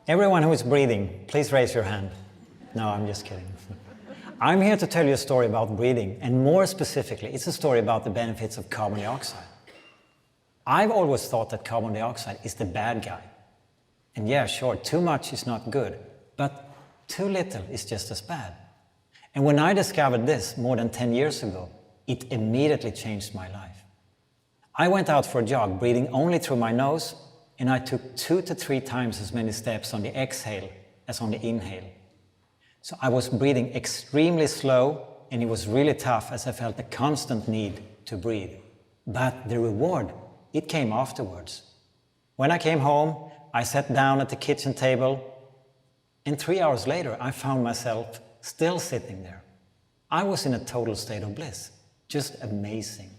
Everyone who is breathing, please raise your hand. No, I'm just kidding. I'm here to tell you a story about breathing, and more specifically, it's a story about the benefits of carbon dioxide. I've always thought that carbon dioxide is the bad guy. And yeah, sure, too much is not good, but too little is just as bad. And when I discovered this more than 10 years ago, it immediately changed my life. I went out for a jog, breathing only through my nose, and I took 2 to 3 times as many steps on the exhale as on the inhale. So I was breathing extremely slow, and it was really tough as I felt a constant need to breathe. But the reward, it came afterwards. When I came home, I sat down at the kitchen table, and 3 hours later, I found myself still sitting there. I was in a total state of bliss. Just amazing.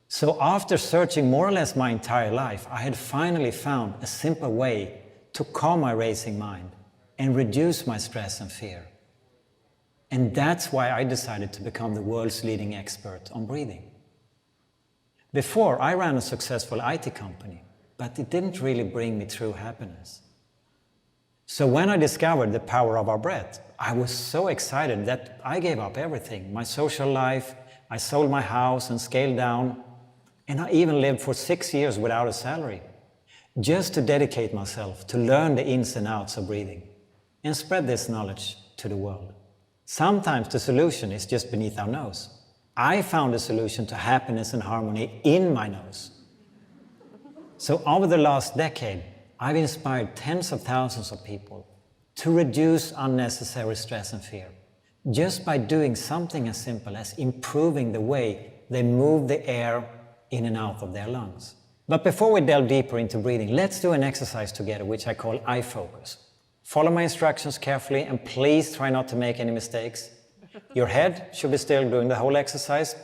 So after searching more or less my entire life, I had finally found a simple way to calm my racing mind and reduce my stress and fear. And that's why I decided to become the world's leading expert on breathing. Before, I ran a successful IT company, but it didn't really bring me true happiness. So when I discovered the power of our breath, I was so excited that I gave up everything. My social life, I sold my house and scaled down, and I even lived for 6 years without a salary, just to dedicate myself to learn the ins and outs of breathing and spread this knowledge to the world. Sometimes the solution is just beneath our nose. I found a solution to happiness and harmony in my nose. So over the last decade, I've inspired tens of thousands of people to reduce unnecessary stress and fear, just by doing something as simple as improving the way they move the air in and out of their lungs. But before we delve deeper into breathing, let's do an exercise together, which I call eye focus. Follow my instructions carefully, and please try not to make any mistakes. Your head should be still during the whole exercise.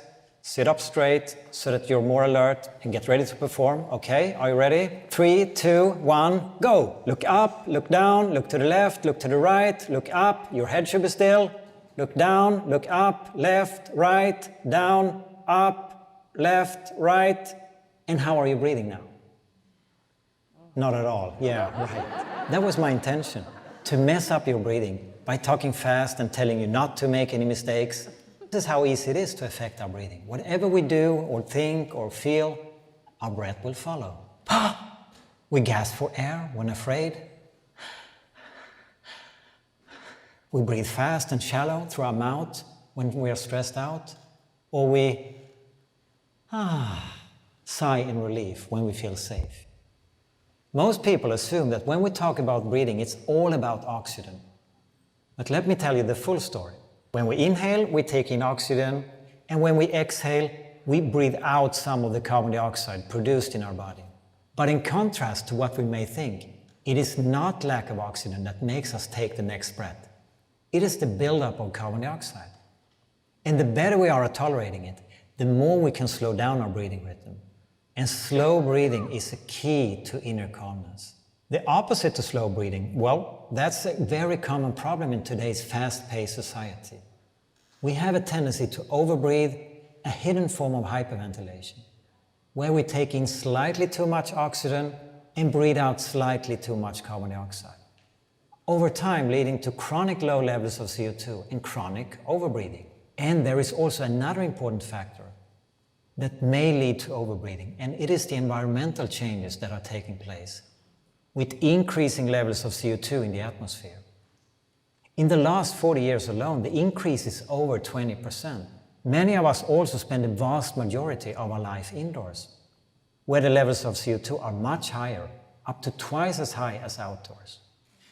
Sit up straight so that you're more alert and get ready to perform. Okay, are you ready? 3, 2, 1, go! Look up, look down, look to the left, look to the right, look up. Your head should be still. Look down, look up, left, right, down, up, left, right. And how are you breathing now? Not at all. Yeah, right. That was my intention, to mess up your breathing by talking fast and telling you not to make any mistakes. This is how easy it is to affect our breathing. Whatever we do or think or feel, our breath will follow. We gasp for air when afraid. We breathe fast and shallow through our mouth when we are stressed out. Or we sigh in relief when we feel safe. Most people assume that when we talk about breathing, it's all about oxygen. But let me tell you the full story. When we inhale, we take in oxygen, and when we exhale, we breathe out some of the carbon dioxide produced in our body. But in contrast to what we may think, it is not lack of oxygen that makes us take the next breath. It is the buildup of carbon dioxide. And the better we are at tolerating it, the more we can slow down our breathing rhythm. And slow breathing is a key to inner calmness. The opposite to slow breathing, well, that's a very common problem in today's fast-paced society. We have a tendency to overbreathe, a hidden form of hyperventilation, where we take in slightly too much oxygen and breathe out slightly too much carbon dioxide. Over time, leading to chronic low levels of CO2 and chronic overbreathing. And there is also another important factor that may lead to overbreathing, and it is the environmental changes that are taking place, with increasing levels of CO2 in the atmosphere. In the last 40 years alone, the increase is over 20%. Many of us also spend the vast majority of our life indoors, where the levels of CO2 are much higher, up to twice as high as outdoors.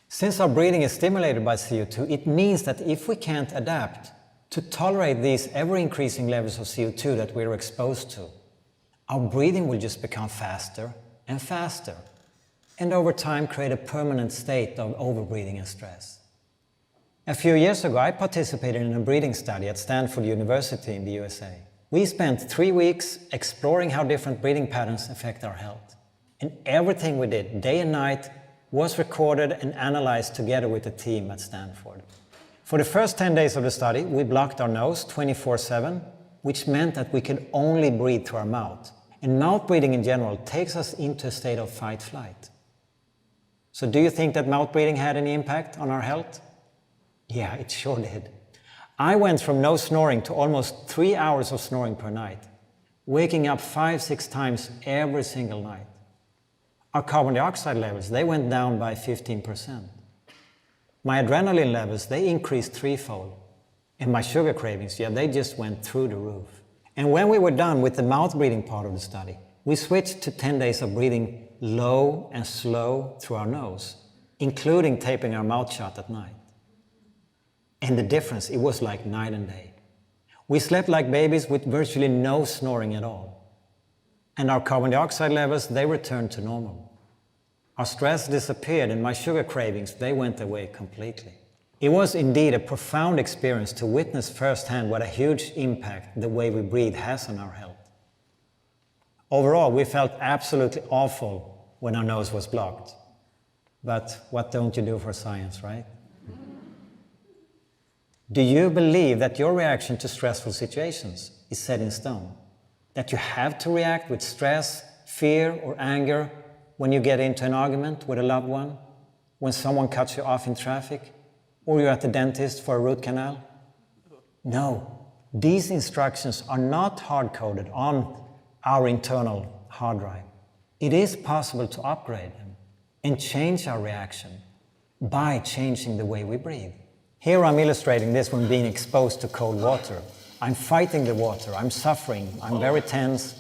Since our breathing is stimulated by CO2, it means that if we can't adapt to tolerate these ever-increasing levels of CO2 that we're exposed to, our breathing will just become faster and faster, and over time create a permanent state of overbreathing and stress. A few years ago, I participated in a breathing study at Stanford University in the USA. We spent 3 weeks exploring how different breathing patterns affect our health. And everything we did, day and night, was recorded and analyzed together with the team at Stanford. For the first 10 days of the study, we blocked our nose 24/7, which meant that we could only breathe through our mouth. And mouth breathing in general takes us into a state of fight-flight. So do you think that mouth breathing had any impact on our health? Yeah, it sure did. I went from no snoring to almost 3 hours of snoring per night, waking up 5-6 times every single night. Our carbon dioxide levels, they went down by 15%. My adrenaline levels, they increased threefold. And my sugar cravings, yeah, they just went through the roof. And when we were done with the mouth breathing part of the study, we switched to 10 days of breathing low and slow through our nose, including taping our mouth shut at night. And the difference, it was like night and day. We slept like babies with virtually no snoring at all. And our carbon dioxide levels, they returned to normal. Our stress disappeared and my sugar cravings, they went away completely. It was indeed a profound experience to witness firsthand what a huge impact the way we breathe has on our health. Overall, we felt absolutely awful when our nose was blocked. But what don't you do for science, right? Do you believe that your reaction to stressful situations is set in stone? That you have to react with stress, fear, or anger when you get into an argument with a loved one, when someone cuts you off in traffic, or you're at the dentist for a root canal? No, these instructions are not hard-coded on our internal hard drive. It is possible to upgrade them and change our reaction by changing the way we breathe. Here I'm illustrating this when being exposed to cold water. I'm fighting the water, I'm suffering, I'm very tense,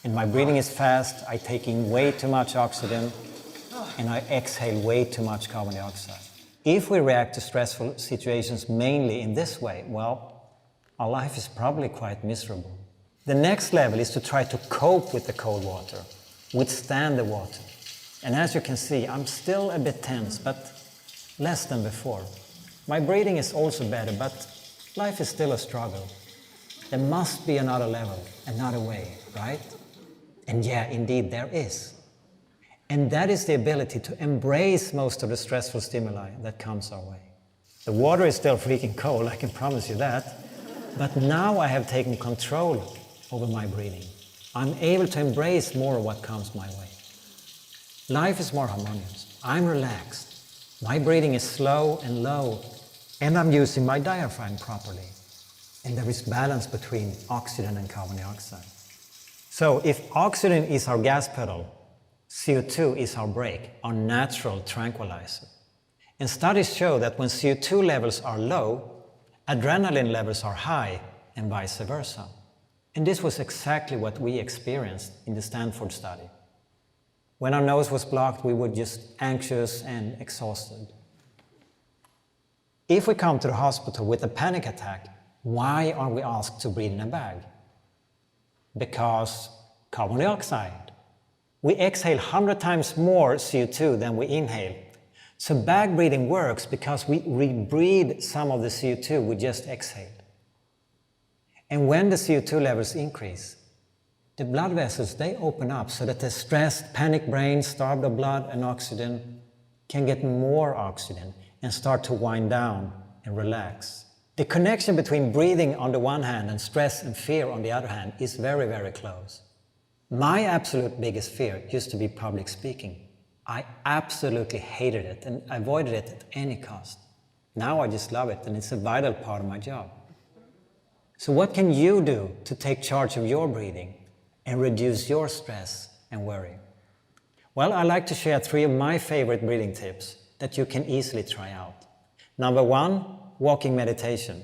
and my breathing is fast, I take in way too much oxygen, and I exhale way too much carbon dioxide. If we react to stressful situations mainly in this way, well, our life is probably quite miserable. The next level is to try to cope with the cold water, withstand the water. And as you can see, I'm still a bit tense, but less than before. My breathing is also better, but life is still a struggle. There must be another level, another way, right? And yeah, indeed there is. And that is the ability to embrace most of the stressful stimuli that comes our way. The water is still freaking cold, I can promise you that. But now I have taken control over my breathing. I'm able to embrace more of what comes my way. Life is more harmonious. I'm relaxed. My breathing is slow and low, and I'm using my diaphragm properly. And there is balance between oxygen and carbon dioxide. So if oxygen is our gas pedal, CO2 is our brake, our natural tranquilizer. And studies show that when CO2 levels are low, adrenaline levels are high, and vice versa. And this was exactly what we experienced in the Stanford Study. When our nose was blocked, we were just anxious and exhausted. If we come to the hospital with a panic attack, why are we asked to breathe in a bag? Because carbon dioxide. We exhale 100 times more CO2 than we inhale. So bag breathing works because we rebreathe some of the CO2 we just exhaled. And when the CO2 levels increase, the blood vessels, they open up so that the stressed, panicked brain, starved of blood and oxygen, can get more oxygen and start to wind down and relax. The connection between breathing on the one hand and stress and fear on the other hand is very, very close. My absolute biggest fear used to be public speaking. I absolutely hated it and avoided it at any cost. Now I just love it and it's a vital part of my job. So what can you do to take charge of your breathing and reduce your stress and worry? Well, I like to share 3 of my favorite breathing tips that you can easily try out. Number 1, walking meditation.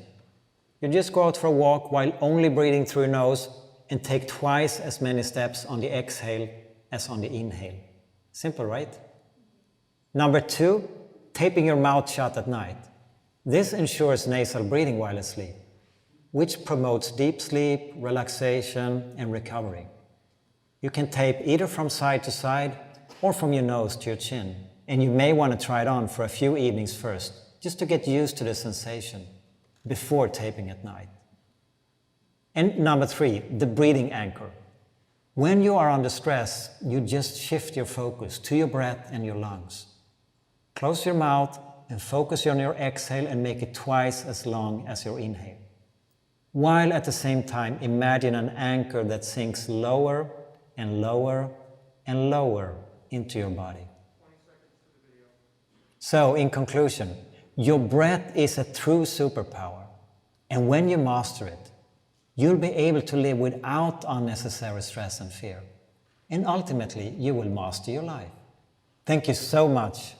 You just go out for a walk while only breathing through your nose and take twice as many steps on the exhale as on the inhale. Simple, right? Number 2, taping your mouth shut at night. This ensures nasal breathing while asleep, which promotes deep sleep, relaxation, and recovery. You can tape either from side to side or from your nose to your chin. And you may want to try it on for a few evenings first, just to get used to the sensation before taping at night. And number 3, the breathing anchor. When you are under stress, you just shift your focus to your breath and your lungs. Close your mouth and focus on your exhale and make it twice as long as your inhale. While at the same time, imagine an anchor that sinks lower and lower and lower into your body. So, in conclusion, your breath is a true superpower. And when you master it, you'll be able to live without unnecessary stress and fear. And ultimately, you will master your life. Thank you so much.